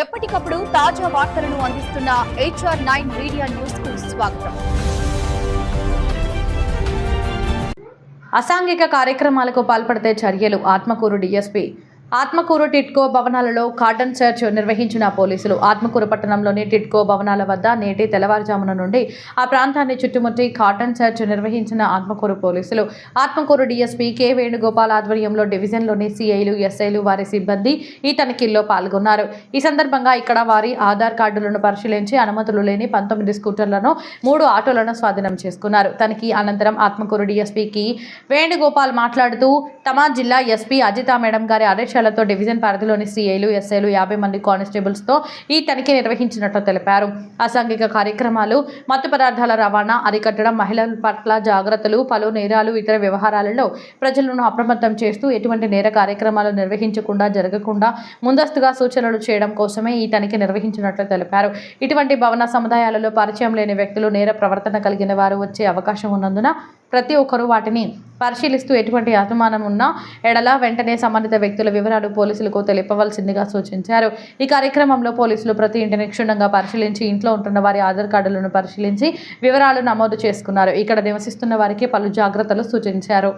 ఎప్పటికప్పుడు తాజా వార్తలను అందిస్తున్న HR9 మీడియా న్యూస్ కు స్వాగతం. అసాంఘిక కార్యక్రమాలకు పాల్పడితే చర్యలు. ఆత్మకూరు DSP. ఆత్మకూరు టిట్కో భవనాలలో కార్డన్ సెర్చ్ నిర్వహించిన పోలీసులు. ఆత్మకూరు పట్టణంలోని టిట్కో భవనాల వద్ద నేటి తెల్లవారుజామున నుండి ఆ ప్రాంతాన్ని చుట్టుముట్టి కార్డన్ సెర్చ్ నిర్వహించిన ఆత్మకూరు పోలీసులు. Atmakur DSP K. వేణుగోపాల్ ఆధ్వర్యంలో డివిజన్లోని CIలు, SIలు వారి సిబ్బంది ఈ తనిఖీల్లో పాల్గొన్నారు. ఈ సందర్భంగా ఇక్కడ వారి ఆధార్ కార్డులను పరిశీలించి అనుమతులు లేని 19 స్కూటర్లను, 3 ఆటోలను స్వాధీనం చేసుకున్నారు. తనిఖీ అనంతరం ఆత్మకూరు DSP K. వేణుగోపాల్ మాట్లాడుతూ తమ జిల్లా SP అజితా మేడం గారి ఆదేశాలతో డివిజన్ పరిధిలోని CIలు, SIలు 50 మంది కానిస్టేబుల్స్తో ఈ తనిఖీ నిర్వహించినట్లు తెలిపారు. అసాంఘిక కార్యక్రమాలు, మత్తు పదార్థాల రవాణా అరికట్టడం, మహిళల పట్ల జాగ్రత్తలు, పలు నేరాలు, ఇతర వ్యవహారాలలో ప్రజలను అప్రమత్తం చేస్తూ ఎటువంటి నేర కార్యక్రమాలు నిర్వహించకుండా జరగకుండా ముందస్తుగా సూచనలు చేయడం కోసమే ఈ తనిఖీ నిర్వహించినట్లు తెలిపారు. ఇటువంటి భవన సముదాయాలలో పరిచయం లేని వ్యక్తులు, నేర ప్రవర్తన కలిగిన వారు వచ్చే అవకాశం ఉన్నందున ప్రతి ఒక్కరూ వాటిని పరిశీలిస్తూ ఎటువంటి అనుమానం ఉన్నా ఎడల వెంటనే సంబంధిత వ్యక్తుల వివరాలు పోలీసులకు తెలిపవలసిందిగా సూచించారు. ఈ కార్యక్రమంలో పోలీసులు ప్రతి ఇంటిని క్షుణ్ణంగా పరిశీలించి ఇంట్లో ఉంటున్న వారి ఆధార్ కార్డులను పరిశీలించి వివరాలు నమోదు చేసుకున్నారు. ఇక్కడ నివసిస్తున్న వారికి పలు జాగ్రత్తలు సూచించారు.